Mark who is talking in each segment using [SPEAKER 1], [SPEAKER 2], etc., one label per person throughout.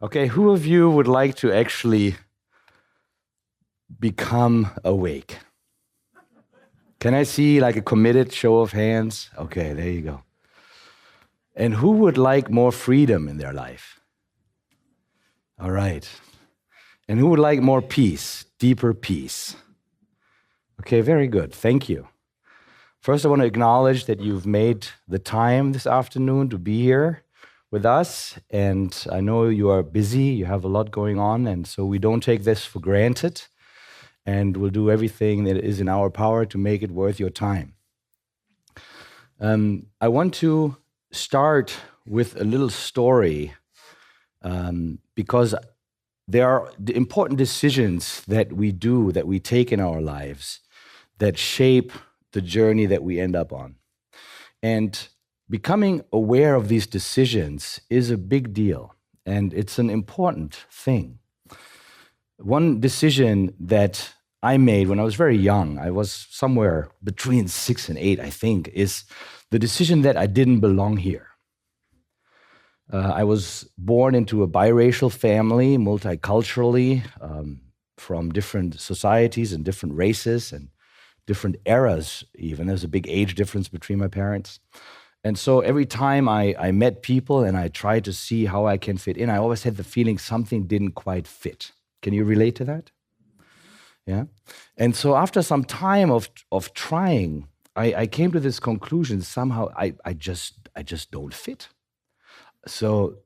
[SPEAKER 1] Okay, who of you would like to actually become awake? Can I see like a committed show of hands? Okay, there you go. And who would like more freedom in their life? All right. And who would like more peace, deeper peace? Okay, very good. Thank you. First, I want to acknowledge that you've made the time this afternoon to be here with us. And I know you are busy, you have a lot going on, and so we don't take this for granted. And we'll do everything that is in our power to make it worth your time. I want to start with a little story because there are the important decisions that we do, that we take in our lives, that shape the journey that we end up on. And becoming aware of these decisions is a big deal, and it's an important thing. One decision that I made when I was very young, I was somewhere between 6 and 8, I think, is the decision that I didn't belong here. I was born into a biracial family, multiculturally, from different societies and different races and different eras even. There's a big age difference between my parents. And so every time I met people and I tried to see how I can fit in, I always had the feeling something didn't quite fit. Can you relate to that? Yeah. And so after some time of trying, I came to this conclusion, somehow I just don't fit. So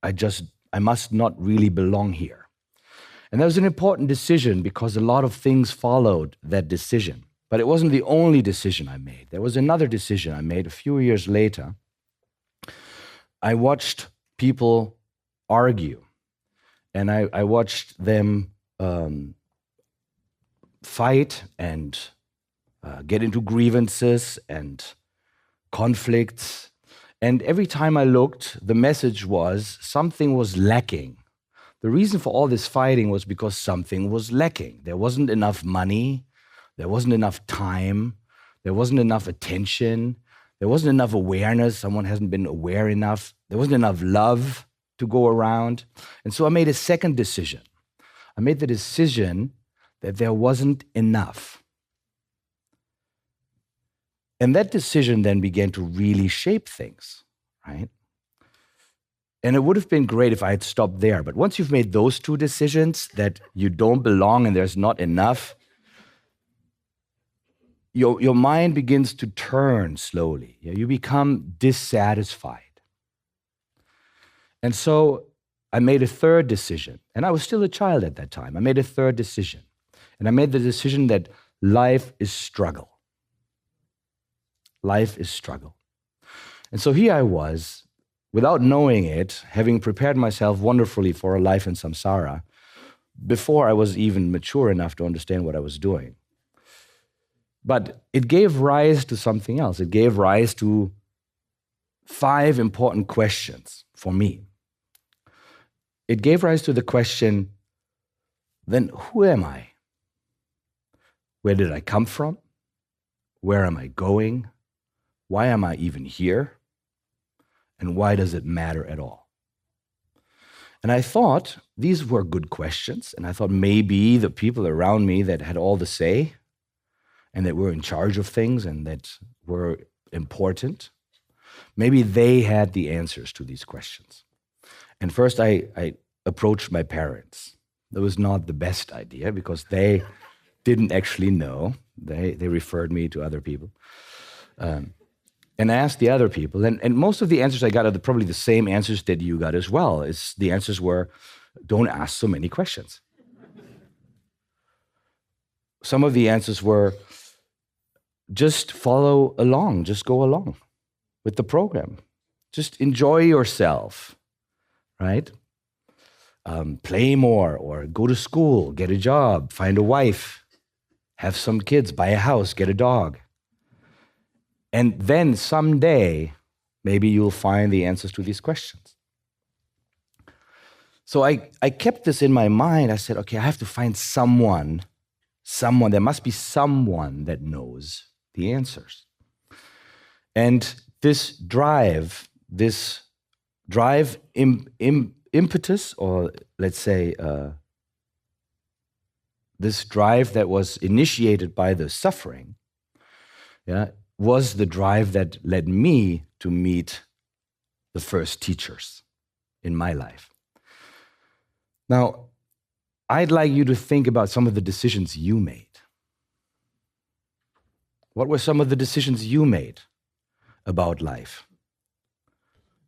[SPEAKER 1] I must not really belong here. And that was an important decision because a lot of things followed that decision. But it wasn't the only decision I made. There was another decision I made a few years later. I watched people argue, and I watched them fight and get into grievances and conflicts. And every time I looked, the message was something was lacking. The reason for all this fighting was because something was lacking. There wasn't enough money. There wasn't enough time. There wasn't enough attention. There wasn't enough awareness. Someone hasn't been aware enough. There wasn't enough love to go around. And so I made a second decision. I made the decision that there wasn't enough. And that decision then began to really shape things, right? And it would have been great if I had stopped there. But once you've made those two decisions, that you don't belong and there's not enough, your mind begins to turn slowly. You become dissatisfied. And so I made a third decision. And I was still a child at that time. I made a third decision. And I made the decision that life is struggle. Life is struggle. And so here I was, without knowing it, having prepared myself wonderfully for a life in samsara, before I was even mature enough to understand what I was doing. But it gave rise to something else. It gave rise to 5 important questions for me. It gave rise to the question, then who am I? Where did I come from? Where am I going? Why am I even here? And why does it matter at all? And I thought these were good questions. And I thought maybe the people around me that had all the say and that were in charge of things and that were important, maybe they had the answers to these questions. And first I approached my parents. That was not the best idea because they didn't actually know. They referred me to other people. And I asked the other people, and most of the answers I got are probably the same answers that you got as well. The answers were, don't ask so many questions. Some of the answers were, just follow along, just go along with the program. Just enjoy yourself, right? Play more, or go to school, get a job, find a wife, have some kids, buy a house, get a dog. And then someday, maybe you'll find the answers to these questions. So I kept this in my mind. I said, okay, I have to find someone, there must be someone that knows the answers. And this drive impetus, or let's say this drive that was initiated by the suffering, was the drive that led me to meet the first teachers in my life. Now, I'd like you to think about some of the decisions you made. What were some of the decisions you made about life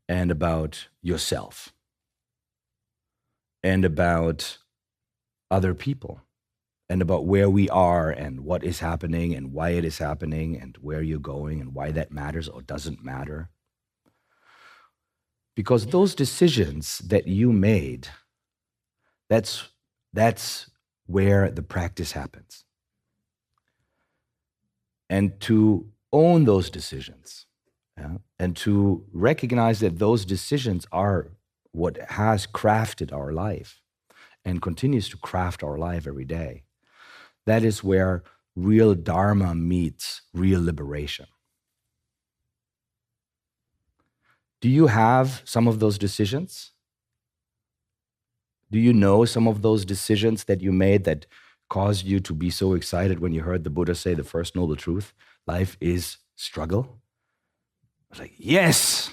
[SPEAKER 1] and about yourself and about other people and about where we are and what is happening and why it is happening and where you're going and why that matters or doesn't matter? Because those decisions that you made, that's where the practice happens. And to own those decisions, and to recognize that those decisions are what has crafted our life and continues to craft our life every day. That is where real Dharma meets real liberation. Do you have some of those decisions? Do you know some of those decisions that you made that caused you to be so excited when you heard the Buddha say the first noble truth, life is struggle? I was like, yes,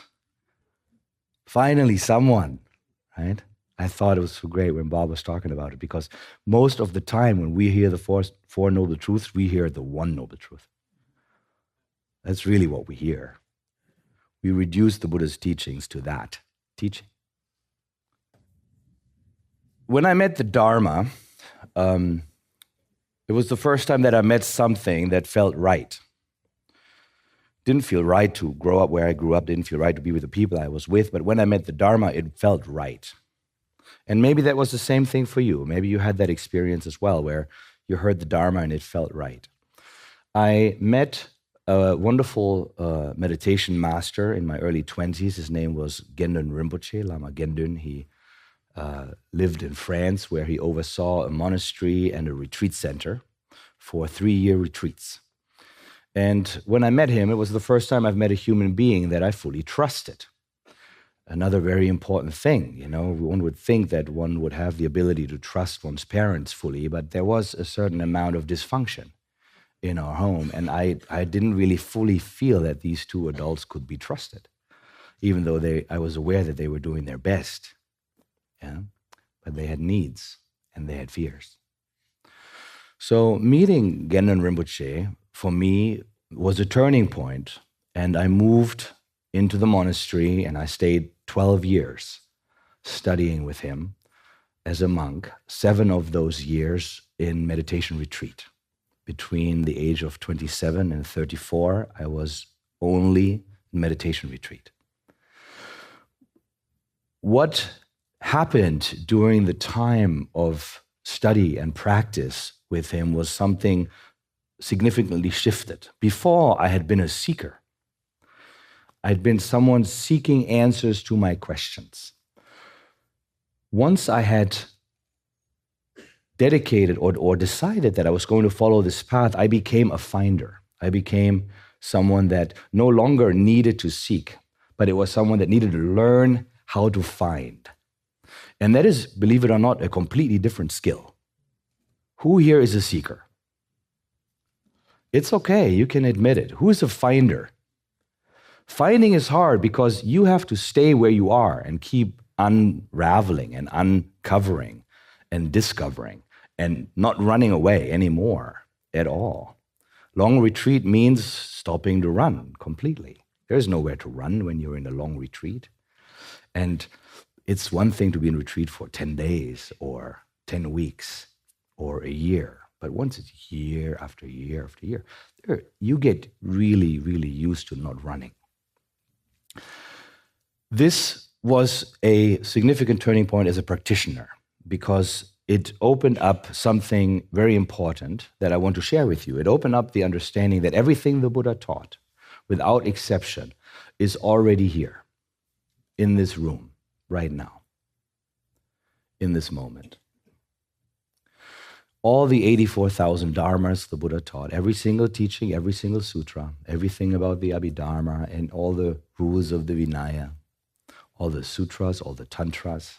[SPEAKER 1] finally someone, right? I thought it was so great when Bob was talking about it, because most of the time when we hear the four noble truths, we hear the one noble truth. That's really what we hear. We reduce the Buddha's teachings to that teaching. When I met the Dharma, it was the first time that I met something that felt right. Didn't feel right to grow up where I grew up, didn't feel right to be with the people I was with, but when I met the Dharma, it felt right. And maybe that was the same thing for you. Maybe you had that experience as well, where you heard the Dharma and it felt right. I met a wonderful meditation master in my early 20s. His name was Gendun Rinpoche, Lama Gendun. He lived in France, where he oversaw a monastery and a retreat center for 3-year retreats. And when I met him, it was the first time I've met a human being that I fully trusted. Another very important thing, one would think that one would have the ability to trust one's parents fully, but there was a certain amount of dysfunction in our home, and I didn't really fully feel that these two adults could be trusted, even though I was aware that they were doing their best. But they had needs and they had fears. So meeting Gendun Rinpoche for me was a turning point, and I moved into the monastery and I stayed 12 years studying with him as a monk, 7 of those years in meditation retreat. Between the age of 27 and 34, I was only in meditation retreat. What happened during the time of study and practice with him was something significantly shifted. Before, I had been a seeker. I'd been someone seeking answers to my questions. Once I had dedicated or decided that I was going to follow this path, I became a finder. I became someone that no longer needed to seek, but it was someone that needed to learn how to find. And that is, believe it or not, a completely different skill. Who here is a seeker? It's okay, you can admit it. Who is a finder? Finding is hard because you have to stay where you are and keep unraveling and uncovering and discovering and not running away anymore at all. Long retreat means stopping to run completely. There's nowhere to run when you're in a long retreat. And it's one thing to be in retreat for 10 days or 10 weeks or a year. But once it's year after year after year, you get really, really used to not running. This was a significant turning point as a practitioner because it opened up something very important that I want to share with you. It opened up the understanding that everything the Buddha taught, without exception, is already here in this room right now, in this moment. All the 84,000 dharmas the Buddha taught, every single teaching, every single sutra, everything about the Abhidharma and all the rules of the Vinaya, all the sutras, all the tantras,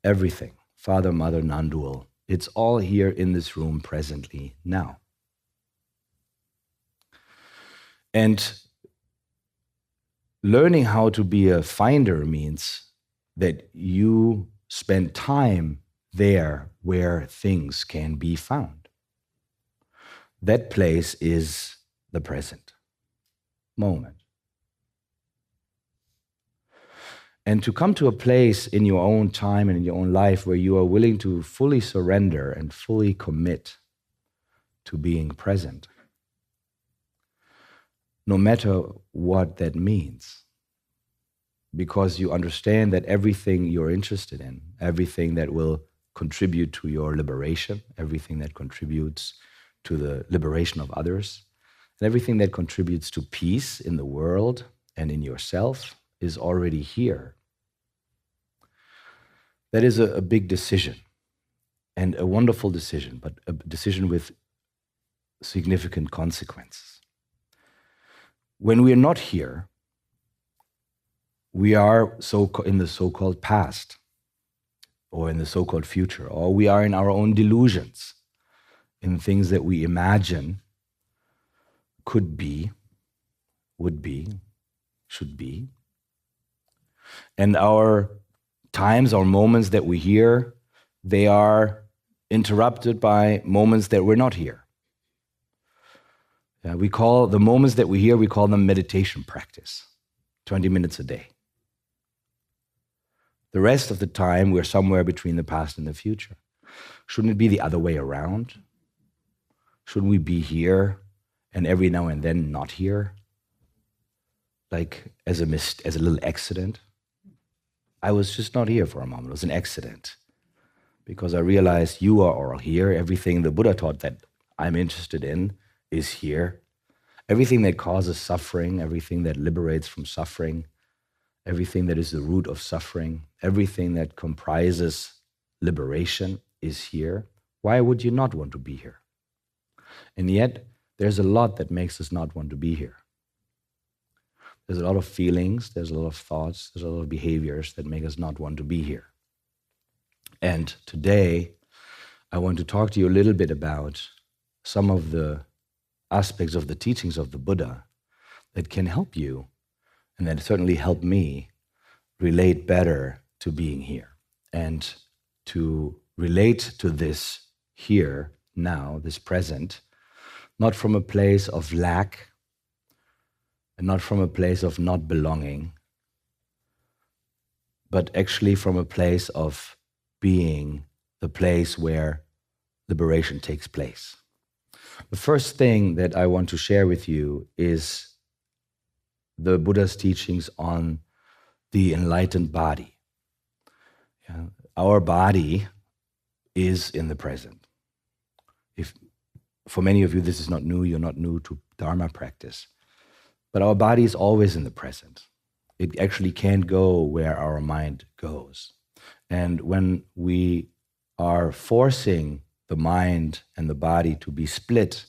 [SPEAKER 1] everything, Father, Mother, non-dual. It's all here in this room presently now. And learning how to be a finder means that you spend time there where things can be found. That place is the present moment. And to come to a place in your own time and in your own life where you are willing to fully surrender and fully commit to being present, no matter what that means, because you understand that everything you're interested in, everything that will contribute to your liberation, everything that contributes to the liberation of others, and everything that contributes to peace in the world and in yourself is already here. That is a big decision, and a wonderful decision, but a decision with significant consequences. When we are not here, we are in the so-called past, or in the so-called future, or we are in our own delusions, in things that we imagine could be, would be, should be. And our times, our moments that we hear, they are interrupted by moments that we're not here. We call the moments that we hear, we call them meditation practice, 20 minutes a day. The rest of the time, we're somewhere between the past and the future. Shouldn't it be the other way around? Shouldn't we be here and every now and then not here? Like as a little accident? I was just not here for a moment. It was an accident. Because I realized you are all here. Everything the Buddha taught that I'm interested in is here. Everything that causes suffering, everything that liberates from suffering, everything that is the root of suffering, everything that comprises liberation is here. Why would you not want to be here? And yet, there's a lot that makes us not want to be here. There's a lot of feelings, there's a lot of thoughts, there's a lot of behaviors that make us not want to be here. And today, I want to talk to you a little bit about some of the aspects of the teachings of the Buddha that can help you, and that certainly helped me, relate better to being here. And to relate to this here, now, this present, not from a place of lack, and not from a place of not belonging, but actually from a place of being the place where liberation takes place. The first thing that I want to share with you is the Buddha's teachings on the enlightened body. Our body is in the present. If for many of you this is not new, you're not new to Dharma practice. But our body is always in the present. It actually can't go where our mind goes. And when we are forcing the mind and the body to be split,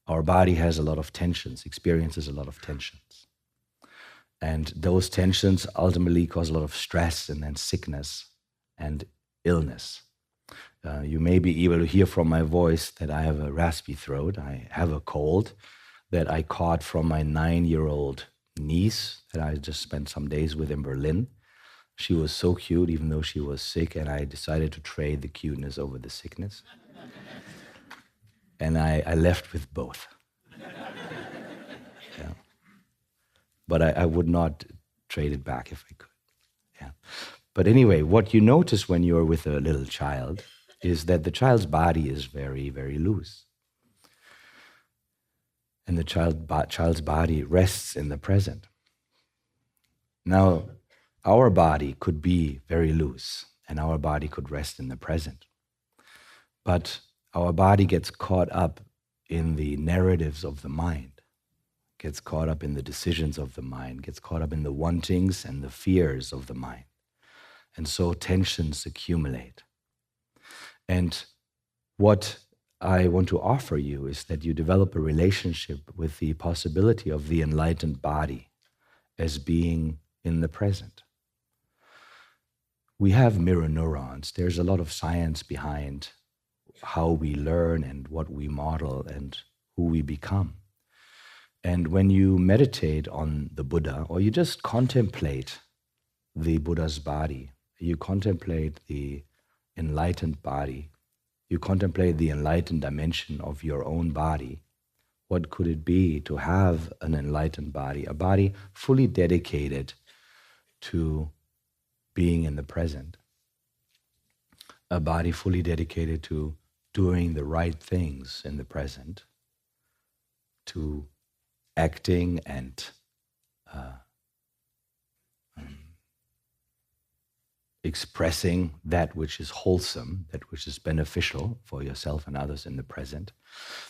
[SPEAKER 1] our body has a lot of tensions, experiences a lot of tensions. And those tensions ultimately cause a lot of stress and then sickness and illness. You may be able to hear from my voice that I have a raspy throat. I have a cold that I caught from my 9-year-old niece that I just spent some days with in Berlin. She was so cute, even though she was sick, and I decided to trade the cuteness over the sickness. And I left with both. Yeah. But I would not trade it back if I could. Yeah. But anyway, what you notice when you're with a little child is that the child's body is very, very loose. And the child's body rests in the present. Now, our body could be very loose, and our body could rest in the present. But our body gets caught up in the narratives of the mind, gets caught up in the decisions of the mind, gets caught up in the wantings and the fears of the mind. And so tensions accumulate. And what I want to offer you is that you develop a relationship with the possibility of the enlightened body as being in the present. we have mirror neurons. There's a lot of science behind how we learn and what we model and who we become. And when you meditate on the Buddha, or you just contemplate the Buddha's body, you contemplate the enlightened body, you contemplate the enlightened dimension of your own body, what could it be to have an enlightened body, a body fully dedicated to being in the present, a body fully dedicated to doing the right things in the present, to acting and expressing that which is wholesome, that which is beneficial for yourself and others in the present,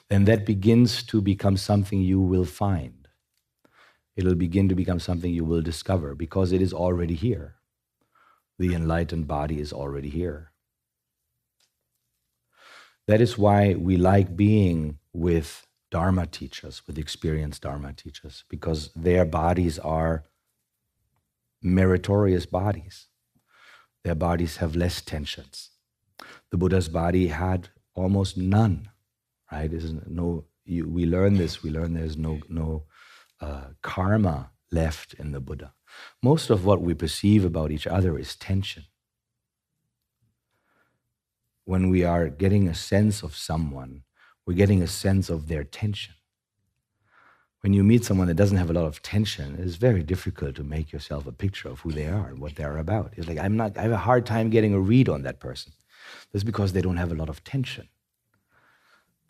[SPEAKER 1] then that begins to become something you will find. It'll begin to become something you will discover because it is already here. The enlightened body is already here. That is why we like being with Dharma teachers, with experienced Dharma teachers, because their bodies are meritorious bodies. Their bodies have less tensions. The Buddha's body had almost none, right? We learn this. We learn there's no karma left in the Buddha. Most of what we perceive about each other is tension. When we are getting a sense of someone, we're getting a sense of their tension. When you meet someone that doesn't have a lot of tension, it's very difficult to make yourself a picture of who they are and what they're about. It's like, I have a hard time getting a read on that person. That's because they don't have a lot of tension.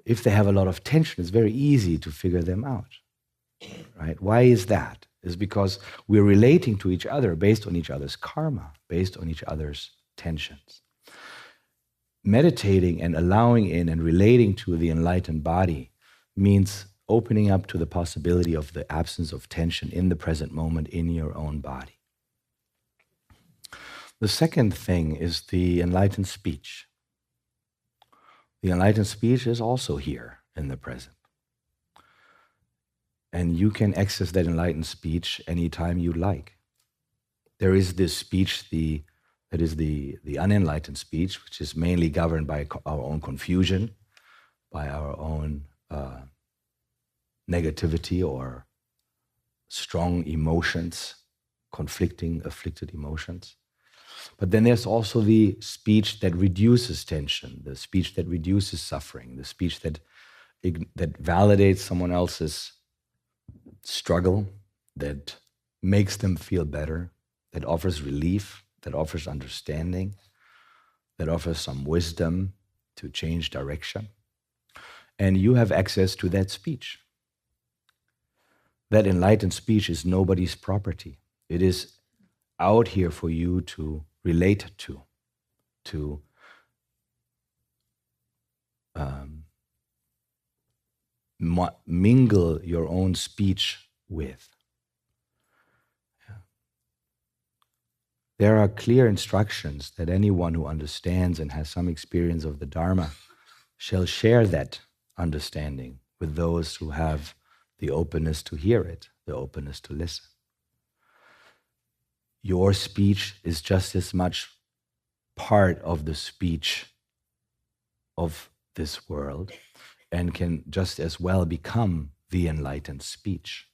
[SPEAKER 1] If they have a lot of tension, it's very easy to figure them out, right? Why is that? It's because we're relating to each other based on each other's karma, based on each other's tensions. Meditating and allowing in and relating to the enlightened body means opening up to the possibility of the absence of tension in the present moment in your own body. The second thing is the enlightened speech. The enlightened speech is also here in the present. And you can access that enlightened speech anytime you like. There is this speech, that is the unenlightened speech, which is mainly governed by our own confusion, by our own negativity or strong emotions, conflicting, afflicted emotions. But then there's also the speech that reduces tension, the speech that reduces suffering, the speech that validates someone else's struggle, that makes them feel better, that offers relief, that offers understanding, that offers some wisdom to change direction. And you have access to that speech. That enlightened speech is nobody's property. It is out here for you to relate to mingle your own speech with. There are clear instructions that anyone who understands and has some experience of the Dharma shall share that understanding with those who have the openness to hear it, the openness to listen. Your speech is just as much part of the speech of this world and can just as well become the enlightened speech.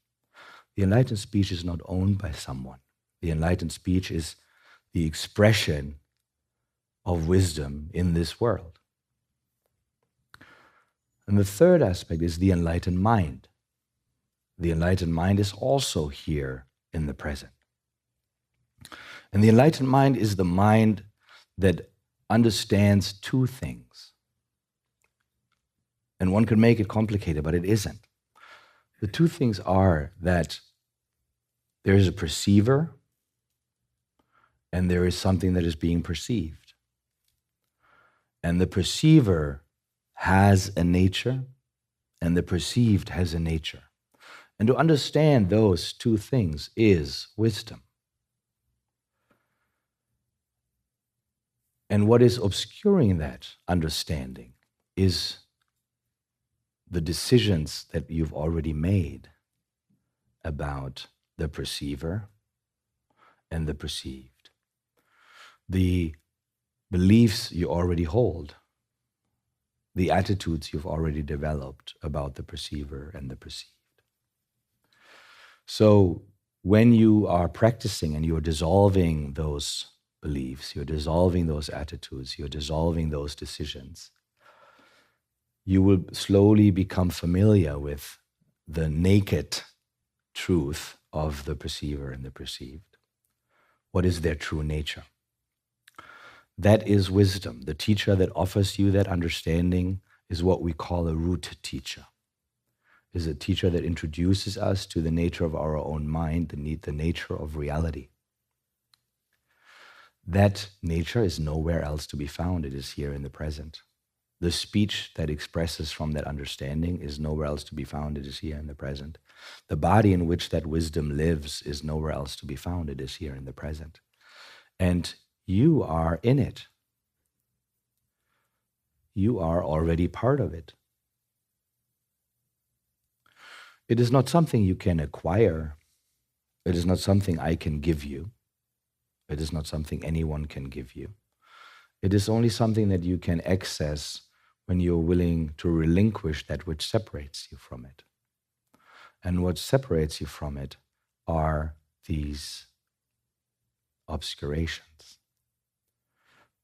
[SPEAKER 1] The enlightened speech is not owned by someone. The enlightened speech is the expression of wisdom in this world. And the third aspect is the enlightened mind. The enlightened mind is also here in the present. And the enlightened mind is the mind that understands two things. And one could make it complicated, but it isn't. The two things are that there is a perceiver and there is something that is being perceived. And the perceiver has a nature and the perceived has a nature. And to understand those two things is wisdom. And what is obscuring that understanding is the decisions that you've already made about the perceiver and the perceived. the beliefs you already hold, the attitudes you've already developed about the perceiver and the perceived. So when you are practicing and you're dissolving those beliefs, you're dissolving those attitudes, you're dissolving those decisions, you will slowly become familiar with the naked truth of the perceiver and the perceived. What is their true nature? That is wisdom. The teacher that offers you that understanding is what we call a root teacher. Is a teacher that introduces us to the nature of our own mind, the nature of reality. That nature is nowhere else to be found. It is here in the present. The speech that expresses from that understanding is nowhere else to be found. It is here in the present. The body in which that wisdom lives is nowhere else to be found. It is here in the present. And you are in it. You are already part of it. It is not something you can acquire. It is not something I can give you. It is not something anyone can give you. It is only something that you can access when you're willing to relinquish that which separates you from it. And what separates you from it are these obscurations.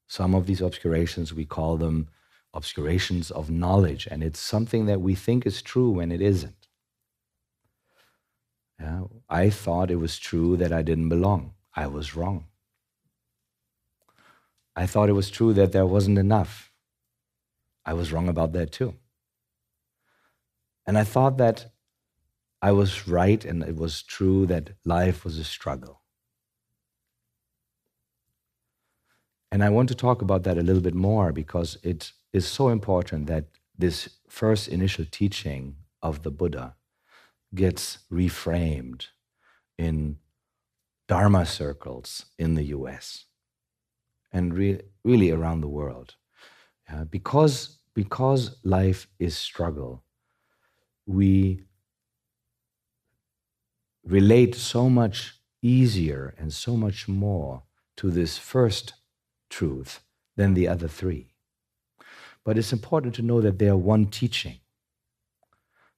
[SPEAKER 1] Some of these obscurations, we call them obscurations of knowledge, and it's something that we think is true when it isn't. Yeah, I thought it was true that I didn't belong. I was wrong. I thought it was true that there wasn't enough. I was wrong about that too. And I thought that I was right and it was true that life was a struggle. And I want to talk about that a little bit more because it is so important that this first initial teaching of the Buddha gets reframed in Dharma circles in the US and really around the world. Because life is struggle, we relate so much easier and so much more to this first truth than the other three. But it's important to know that they are one teaching.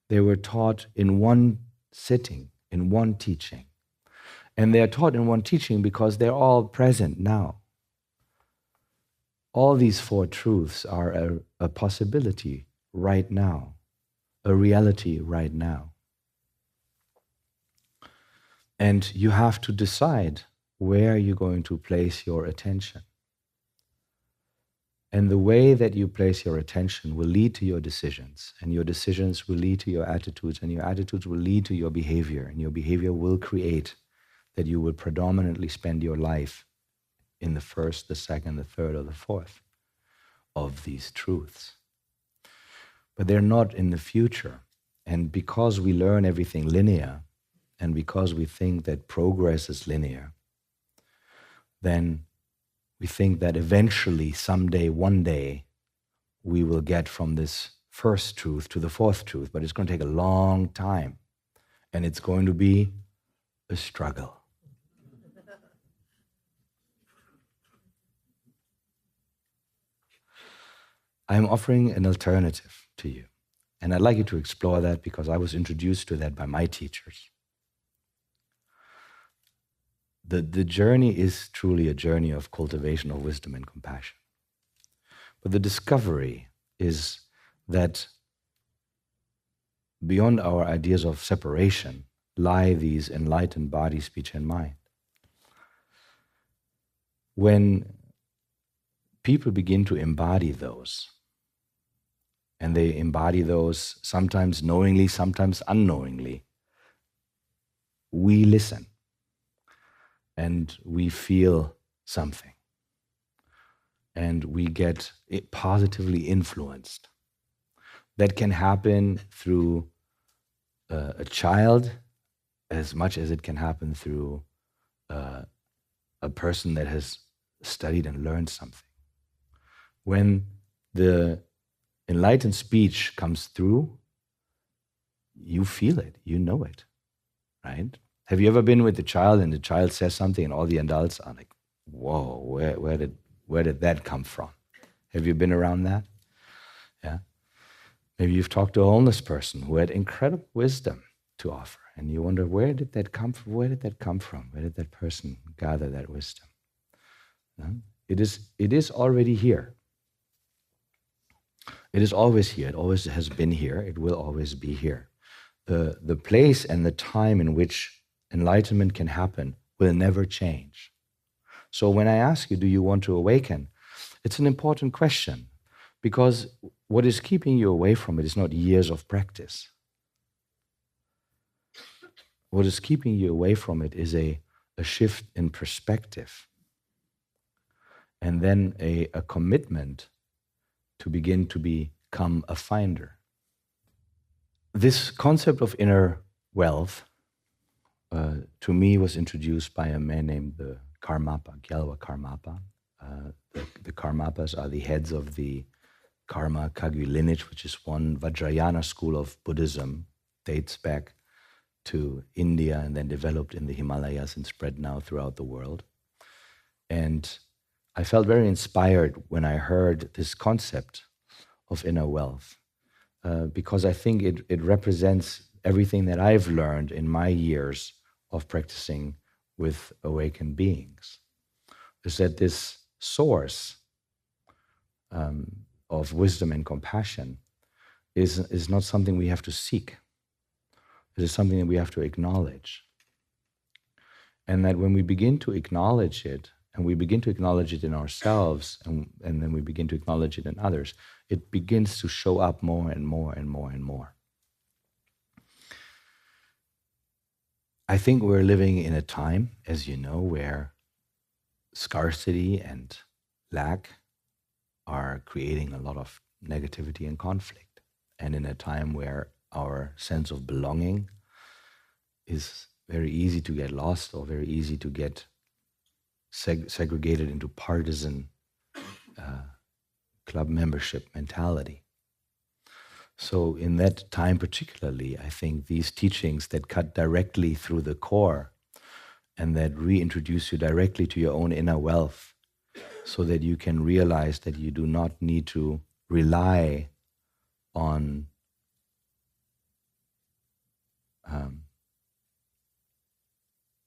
[SPEAKER 1] They were taught in one sitting, in one teaching. And they are taught in one teaching because they're all present now. All these four truths are a possibility right now, a reality right now. And you have to decide where you're going to place your attention. And the way that you place your attention will lead to your decisions, and your decisions will lead to your attitudes, and your attitudes will lead to your behavior, and your behavior will create that you will predominantly spend your life in the first, the second, the third, or the fourth of these truths. But they're not in the future. And because we learn everything linear, and because we think that progress is linear, then we think that eventually, someday, one day, we will get from this first truth to the fourth truth, but it's going to take a long time, and it's going to be a struggle. I'm offering an alternative to you, and I'd like you to explore that because I was introduced to that by my teachers. The journey is truly a journey of cultivation of wisdom and compassion. But the discovery is that beyond our ideas of separation lie these enlightened body, speech, and mind. When people begin to embody those, and they embody those sometimes knowingly, sometimes unknowingly, we listen. And we feel something. And we get positively influenced. That can happen through a child as much as it can happen through a person that has studied and learned something. When the enlightened speech comes through, you feel it, you know it, right? Have you ever been with a child and the child says something and all the adults are like, whoa, where did that come from? Have you been around that? Yeah. Maybe you've talked to a homeless person who had incredible wisdom to offer, and you wonder, where did that come from? Where did that come from? Where did that person gather that wisdom? No? It is already here. It is always here. It always has been here. It will always be here. The place and the time in which enlightenment can happen will never change. So when I ask you, do you want to awaken? It's an important question, because what is keeping you away from it is not years of practice. What is keeping you away from it is a shift in perspective, and then a commitment to begin to become a finder. This concept of inner wealth, to me, was introduced by a man named the Karmapa, Gyalwa Karmapa. The Karmapas are the heads of the Karma Kagyu lineage, which is one Vajrayana school of Buddhism, dates back to India and then developed in the Himalayas and spread now throughout the world. And I felt very inspired when I heard this concept of inner wealth, because I think it represents everything that I've learned in my years of practicing with awakened beings. Is that this source of wisdom and compassion is not something we have to seek. It is something that we have to acknowledge. And that when we begin to acknowledge it, and we begin to acknowledge it in ourselves, and then we begin to acknowledge it in others, it begins to show up more and more and more and more. I think we're living in a time, as you know, where scarcity and lack are creating a lot of negativity and conflict. And in a time where our sense of belonging is very easy to get lost, or very easy to get segregated into partisan club membership mentality. So in that time particularly, I think these teachings that cut directly through the core and that reintroduce you directly to your own inner wealth, so that you can realize that you do not need to rely on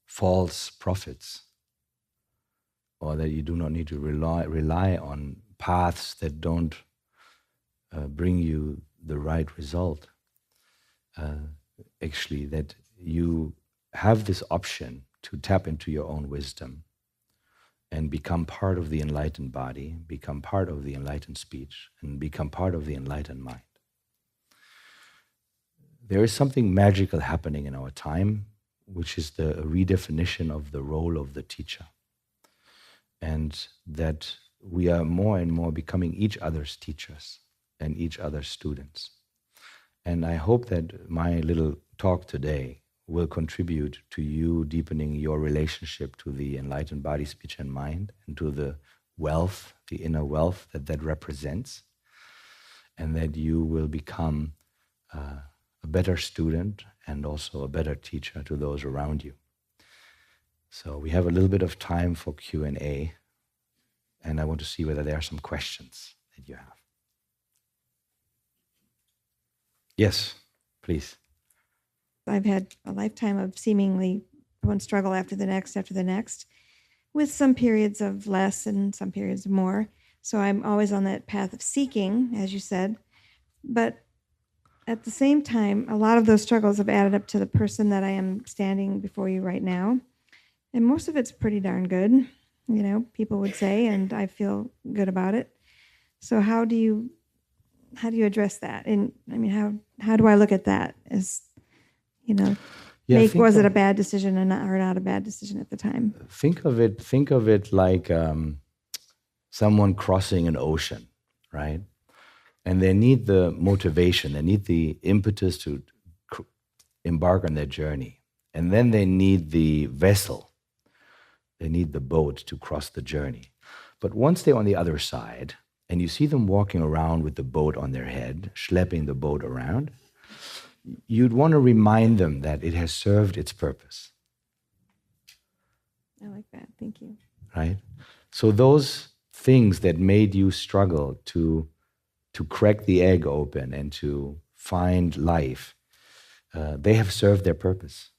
[SPEAKER 1] false prophets, or that you do not need to rely on paths that don't bring you the right result. Actually, that you have this option to tap into your own wisdom and become part of the enlightened body, become part of the enlightened speech, and become part of the enlightened mind. There is something magical happening in our time, which is the redefinition of the role of the teacher. And that we are more and more becoming each other's teachers and each other's students. And I hope that my little talk today will contribute to you deepening your relationship to the enlightened body, speech, and mind, and to the wealth, the inner wealth that represents, and that you will become a better student and also a better teacher to those around you. So we have a little bit of time for Q&A, and I want to see whether there are some questions that you have. Yes, please.
[SPEAKER 2] I've had a lifetime of seemingly one struggle after the next, with some periods of less and some periods of more. So I'm always on that path of seeking, as you said. But at the same time, a lot of those struggles have added up to the person that I am standing before you right now. And most of it's pretty darn good, you know, people would say, and I feel good about it. So how do you address that? And I mean, how do I look at that as, you know, was it a bad decision or not a bad decision at the time?
[SPEAKER 1] Think of it like someone crossing an ocean, right? And they need the motivation, they need the impetus to embark on their journey. And then they need the vessel, they need the boat to cross the journey. But once they're on the other side, and you see them walking around with the boat on their head, schlepping the boat around, you'd want to remind them that it has served its purpose.
[SPEAKER 2] I like that, thank you.
[SPEAKER 1] Right? So those things that made you struggle to crack the egg open and to find life, they have served their purpose.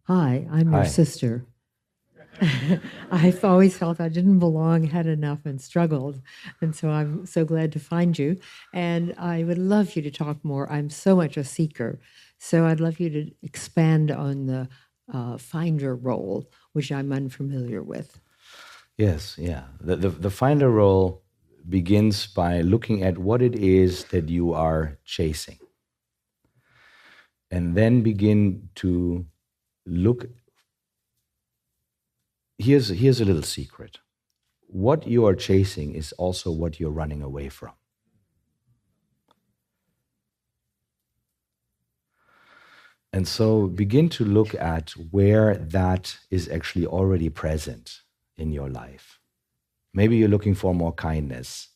[SPEAKER 3] Hi, I'm your sister. I've always felt I didn't belong, had enough, and struggled. And so I'm so glad to find you. And I would love you to talk more. I'm so much a seeker. So I'd love you to expand on the finder role, which I'm unfamiliar with.
[SPEAKER 1] Yes, yeah. The finder role begins by looking at what it is that you are chasing. And then begin to look. Here's a little secret. What you are chasing is also what you're running away from. And so begin to look at where that is actually already present in your life. Maybe you're looking for more kindness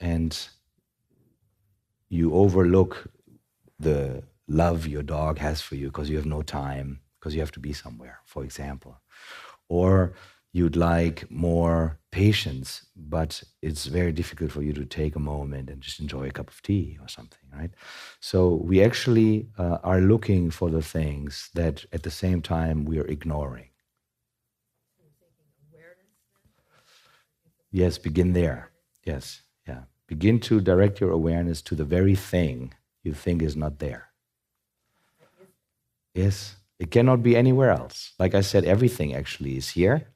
[SPEAKER 1] and you overlook the love your dog has for you because you have no time, because you have to be somewhere, for example. Or you'd like more patience, but it's very difficult for you to take a moment and just enjoy a cup of tea or something, right? So we actually are looking for the things that at the same time we are ignoring. Yes, begin there. Yes, yeah. Begin to direct your awareness to the very thing you think is not there. Yes, it cannot be anywhere else. Like I said, everything actually is here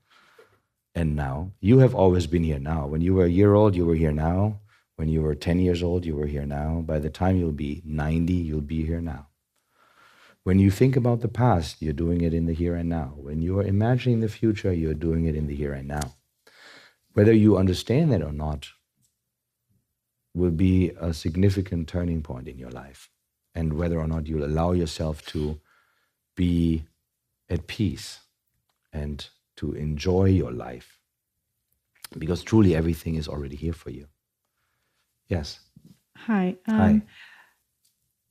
[SPEAKER 1] and now. You have always been here now. When you were a year old, you were here now. When you were 10 years old, you were here now. By the time you'll be 90, you'll be here now. When you think about the past, you're doing it in the here and now. When you are imagining the future, you're doing it in the here and now. Whether you understand that or not will be a significant turning point in your life, and whether or not you'll allow yourself to be at peace and to enjoy your life, because truly everything is already here for you. Yes.
[SPEAKER 4] Hi.
[SPEAKER 1] Hi.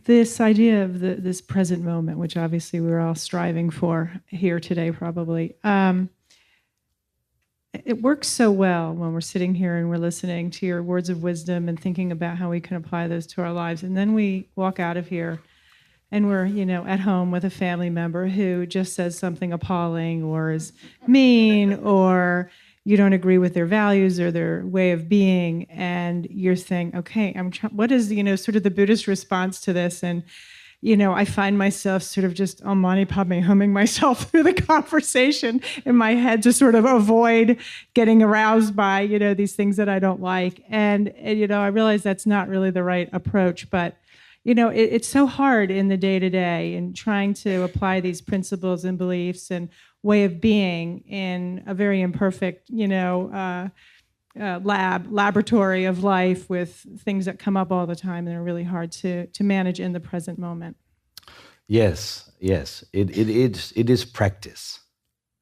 [SPEAKER 4] This idea of this present moment, which obviously we're all striving for here today, probably. It works so well when we're sitting here and we're listening to your words of wisdom and thinking about how we can apply those to our lives. And then we walk out of here and we're, at home with a family member who just says something appalling or is mean, or you don't agree with their values or their way of being. And you're saying, okay, what is, sort of the Buddhist response to this? And I find myself sort of just Mani Padme humming myself through the conversation in my head to sort of avoid getting aroused by, these things that I don't like. And I realize that's not really the right approach, but, it's so hard in the day-to-day and trying to apply these principles and beliefs and way of being in a very imperfect, laboratory of life with things that come up all the time and are really hard to manage in the present moment.
[SPEAKER 1] Yes. It is practice,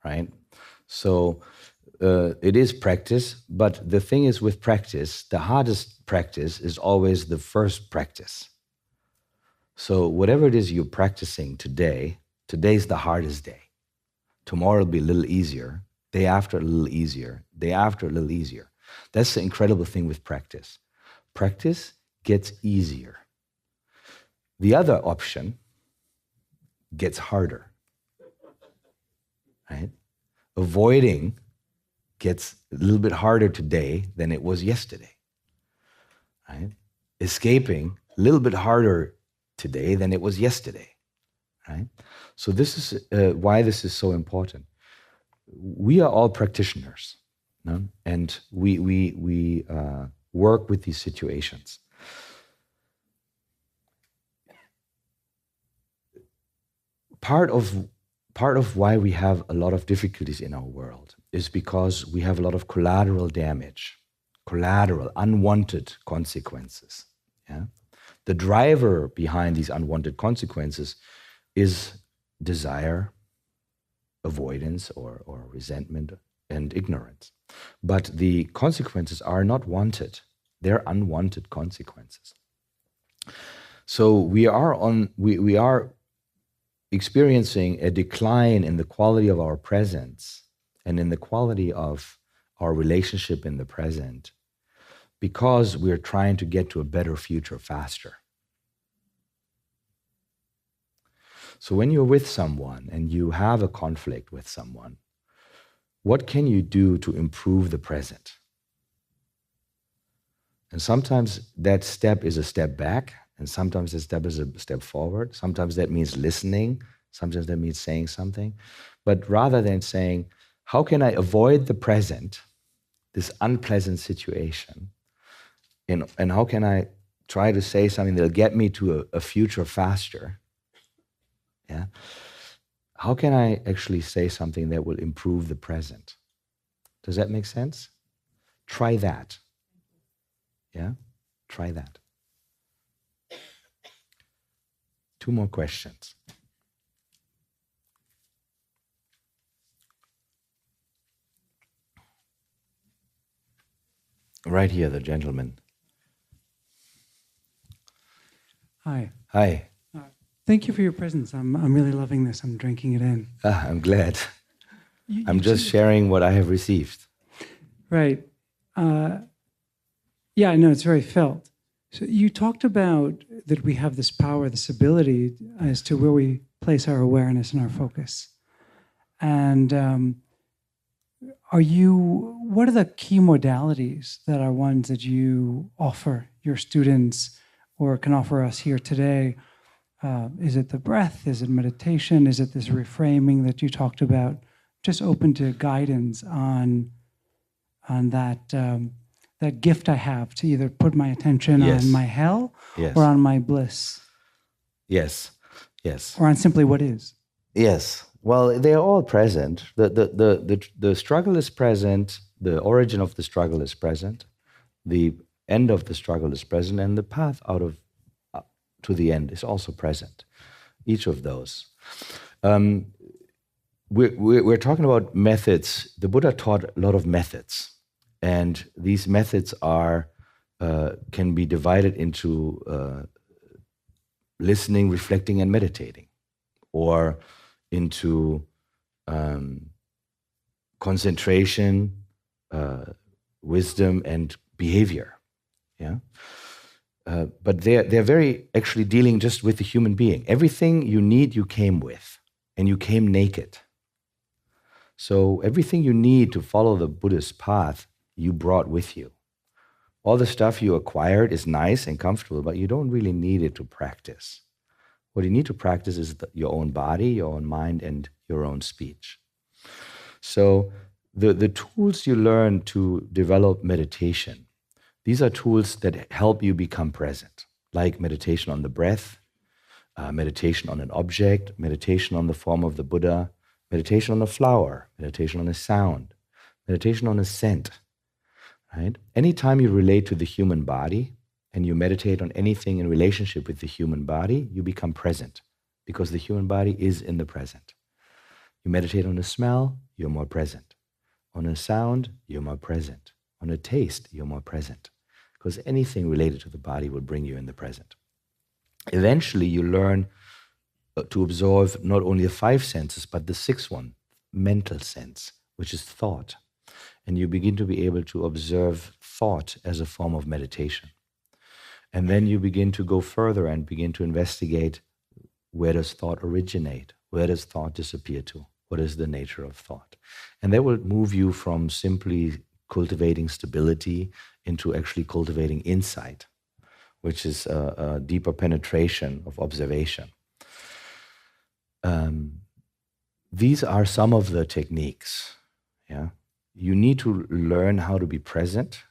[SPEAKER 1] right? So it is practice, but the thing is with practice, the hardest practice is always the first practice. So whatever it is you're practicing today, today's the hardest day. Tomorrow will be a little easier, day after a little easier, day after a little easier. That's the incredible thing with practice. Practice gets easier. The other option gets harder, right? Avoiding gets a little bit harder today than it was yesterday, right? Escaping a little bit harder today than it was yesterday, right? So this is why this is so important. We are all practitioners. No? And we work with these situations. Part of why we have a lot of difficulties in our world is because we have a lot of collateral damage, unwanted consequences. Yeah? The driver behind these unwanted consequences is desire, avoidance, or resentment and ignorance. But the consequences are not wanted. They're unwanted consequences. So we are experiencing a decline in the quality of our presence and in the quality of our relationship in the present, because we're trying to get to a better future faster. So when you're with someone and you have a conflict with someone, what can you do to improve the present? And sometimes that step is a step back, and sometimes that step is a step forward. Sometimes that means listening. Sometimes that means saying something. But rather than saying, how can I avoid the present, this unpleasant situation, and how can I try to say something that'll get me to a future faster? Yeah. How can I actually say something that will improve the present? Does that make sense? Try that. Yeah? Try that. 2 more questions. Right here, the gentleman.
[SPEAKER 5] Hi.
[SPEAKER 1] Hi.
[SPEAKER 5] Thank you for your presence. I'm really loving this. I'm drinking it in.
[SPEAKER 1] I'm glad. I'm just sharing what I have received.
[SPEAKER 5] Right. Yeah, I know it's very felt. So you talked about that we have this power, this ability as to where we place our awareness and our focus. And what are the key modalities that are ones that you offer your students or can offer us here today? Is it the breath? Is it meditation? Is it this reframing that you talked about? Just open to guidance on that that gift I have to either put my attention on my hell or on my bliss.
[SPEAKER 1] Yes, yes.
[SPEAKER 5] Or on simply what is.
[SPEAKER 1] Yes. Well, they are all present. The struggle is present. The origin of the struggle is present. The end of the struggle is present, and the path out of to the end is also present. Each of those. We're talking about methods. The Buddha taught a lot of methods, and these methods are can be divided into listening, reflecting, and meditating, or into concentration, wisdom, and behavior. Yeah. But they're very actually dealing just with the human being. Everything you need, you came with, and you came naked. So everything you need to follow the Buddhist path, you brought with you. All the stuff you acquired is nice and comfortable, but you don't really need it to practice. What you need to practice is your own body, your own mind, and your own speech. So the tools you learn to develop meditation, these are tools that help you become present, like meditation on the breath, meditation on an object, meditation on the form of the Buddha, meditation on a flower, meditation on a sound, meditation on a scent, right? Anytime you relate to the human body and you meditate on anything in relationship with the human body, you become present because the human body is in the present. You meditate on a smell, you're more present. On a sound, you're more present. On a taste, you're more present. Because anything related to the body will bring you in the present. Eventually, you learn to absorb not only the 5 senses, but the 6th one, mental sense, which is thought. And you begin to be able to observe thought as a form of meditation. And then you begin to go further and begin to investigate, where does thought originate? Where does thought disappear to? What is the nature of thought? And that will move you from simply cultivating stability into actually cultivating insight, which is a deeper penetration of observation. These are some of the techniques. Yeah, you need to learn how to be present.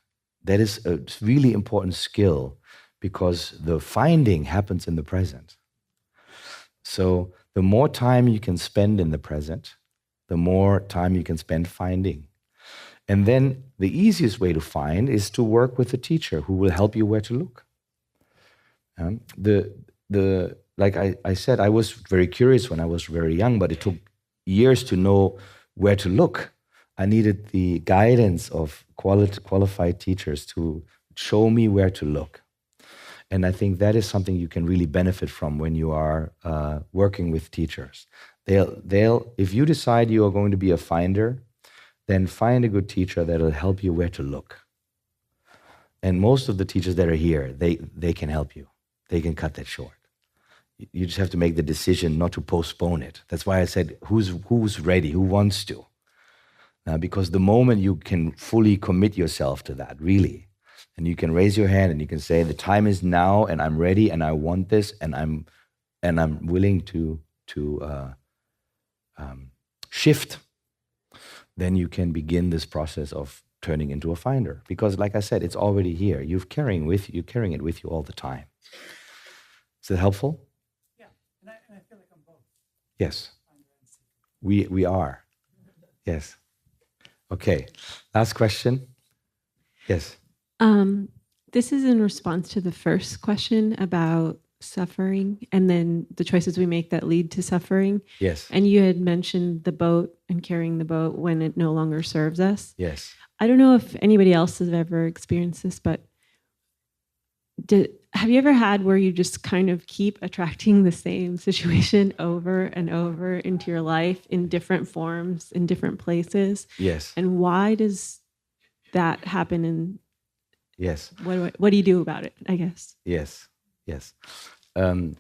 [SPEAKER 1] That is a really important skill because the finding happens in the present. So the more time you can spend in the present, the more time you can spend finding. And then the easiest way to find is to work with a teacher who will help you where to look. Like I said, I was very curious when I was very young, but it took years to know where to look. I needed the guidance of qualified teachers to show me where to look. And I think that is something you can really benefit from when you are working with teachers. They'll if you decide you are going to be a finder, then find a good teacher that'll help you where to look. And most of the teachers that are here, they can help you. They can cut that short. You just have to make the decision not to postpone it. That's why I said, who's ready? Who wants to? Because the moment you can fully commit yourself to that, really, and you can raise your hand and you can say, the time is now, and I'm ready, and I want this, and I'm willing to shift, then you can begin this process of turning into a finder. Because, like I said, it's already here. You're carrying it with you all the time. Is that helpful?
[SPEAKER 5] Yeah, and I feel like I'm both.
[SPEAKER 1] Yes, we are. Yes. Okay. Last question. Yes.
[SPEAKER 6] This is in response to the first question about suffering and then the choices we make that lead to suffering.
[SPEAKER 1] Yes.
[SPEAKER 6] And you had mentioned the boat and carrying the boat when it no longer serves us.
[SPEAKER 1] Yes.
[SPEAKER 6] I don't know if anybody else has ever experienced this, but have you ever had where you just kind of keep attracting the same situation over and over into your life in different forms, in different places?
[SPEAKER 1] Yes.
[SPEAKER 6] And why does that happen? And
[SPEAKER 1] yes.
[SPEAKER 6] What do you do about it, I guess?
[SPEAKER 1] Yes. Yes.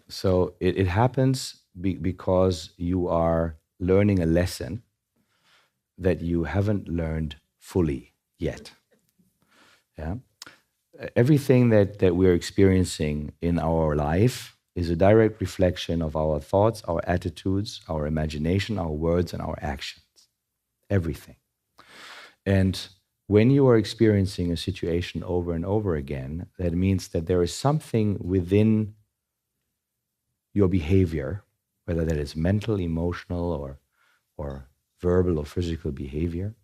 [SPEAKER 1] So it happens because you are learning a lesson that you haven't learned fully yet. Yeah. Everything that we're experiencing in our life is a direct reflection of our thoughts, our attitudes, our imagination, our words, and our actions. Everything. And when you are experiencing a situation over and over again, that means that there is something within your behavior, whether that is mental, emotional, or verbal or physical behavior,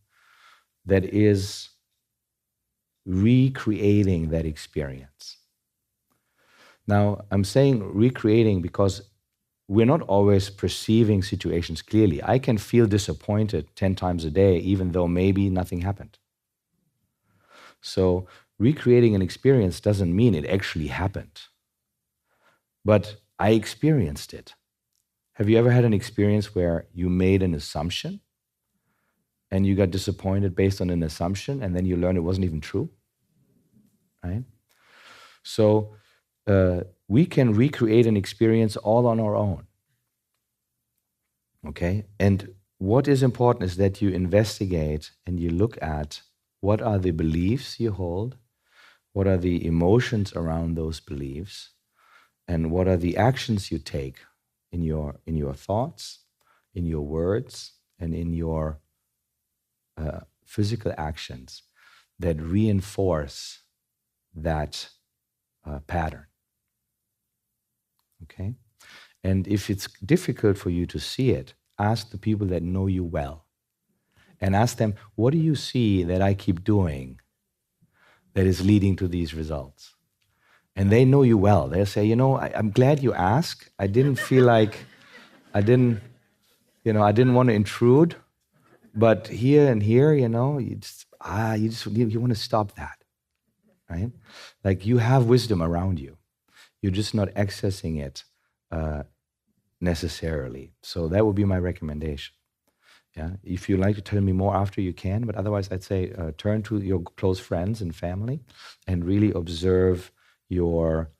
[SPEAKER 1] that is recreating that experience. Now, I'm saying recreating because we're not always perceiving situations clearly. I can feel disappointed 10 times a day, even though maybe nothing happened. So recreating an experience doesn't mean it actually happened. But I experienced it. Have you ever had an experience where you made an assumption and you got disappointed based on an assumption and then you learned it wasn't even true? Right? So we can recreate an experience all on our own. Okay? And what is important is that you investigate and you look at what are the beliefs you hold, what are the emotions around those beliefs, and what are the actions you take in your thoughts, in your words, and in your physical actions that reinforce that pattern. Okay? And if it's difficult for you to see it, ask the people that know you well. And ask them, what do you see that I keep doing that is leading to these results? And they know you well. They'll say, I'm glad you asked. I didn't feel like, I didn't want to intrude, but here and here, you want to stop that, right? Like you have wisdom around you. You're just not accessing it necessarily. So that would be my recommendation. Yeah, if you'd like to tell me more after, you can, but otherwise I'd say turn to your close friends and family and really observe your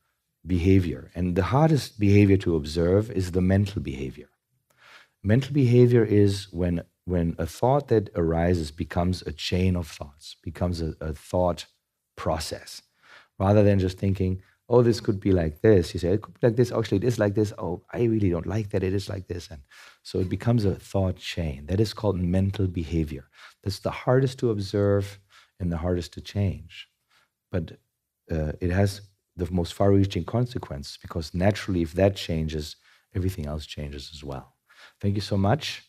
[SPEAKER 1] behavior. And the hardest behavior to observe is the mental behavior. Mental behavior is when a thought that arises becomes a chain of thoughts, becomes a thought process, rather than just thinking, oh, this could be like this. You say, it could be like this. Actually, it is like this. Oh, I really don't like that. It is like this. And so it becomes a thought chain. That is called mental behavior. That's the hardest to observe and the hardest to change. But it has the most far-reaching consequences because naturally, if that changes, everything else changes as well. Thank you so much.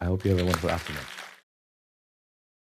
[SPEAKER 1] I hope you have a wonderful afternoon.